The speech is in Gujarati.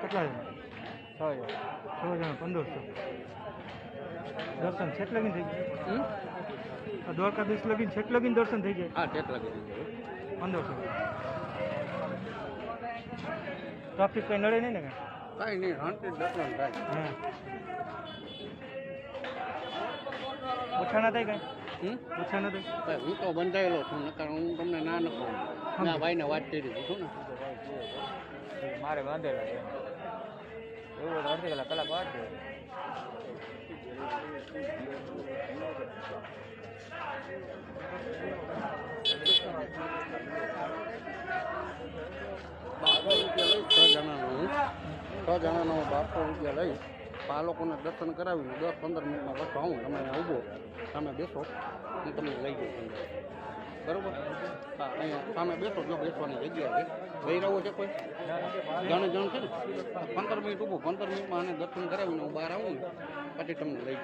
કેટલા જણા? 6 જણા 1500. દર્શન છેક લગીને થઈ ગયા? દ્વારકાધીશ લગીને છેક લગીને દર્શન થઈ જાય? હા છેક લગીને 1500. ટ્રાફિક કંઈ નડે નહીં ને? કાંઈ નહીં, શાંતિ દર્શન થાય. હા, ઓછા ના થાય કાંઈ? ઓછા ના થાય? હું તો બંધાયેલો છું, નકર હું તમને ના ન કહું. ના ભાઈને વાત કરી દીધું છું ને. મારે બાંધેલા છે એવું અડધી કલાક વાત છે. ₹12 ₹6 લઈશ. આ લોકોને દર્શન કરાવીને 10-15 મિનિટમાં પાછો આવું. તમે અહીંયા ઊભો, તમે બેસો, હું તમને લઈ જાઉં. બરાબર? હા, અહીંયા સામે બેસો, જો બેસવાની જગ્યા છે. લઈ રહ્યો છે કોઈ જણ છે ને? 15 મિનિટ ઊભો, 15 મિનિટમાં આને દર્શન કરાવીને હું બહાર આવું ને પછી તમને લઈ જાઉં.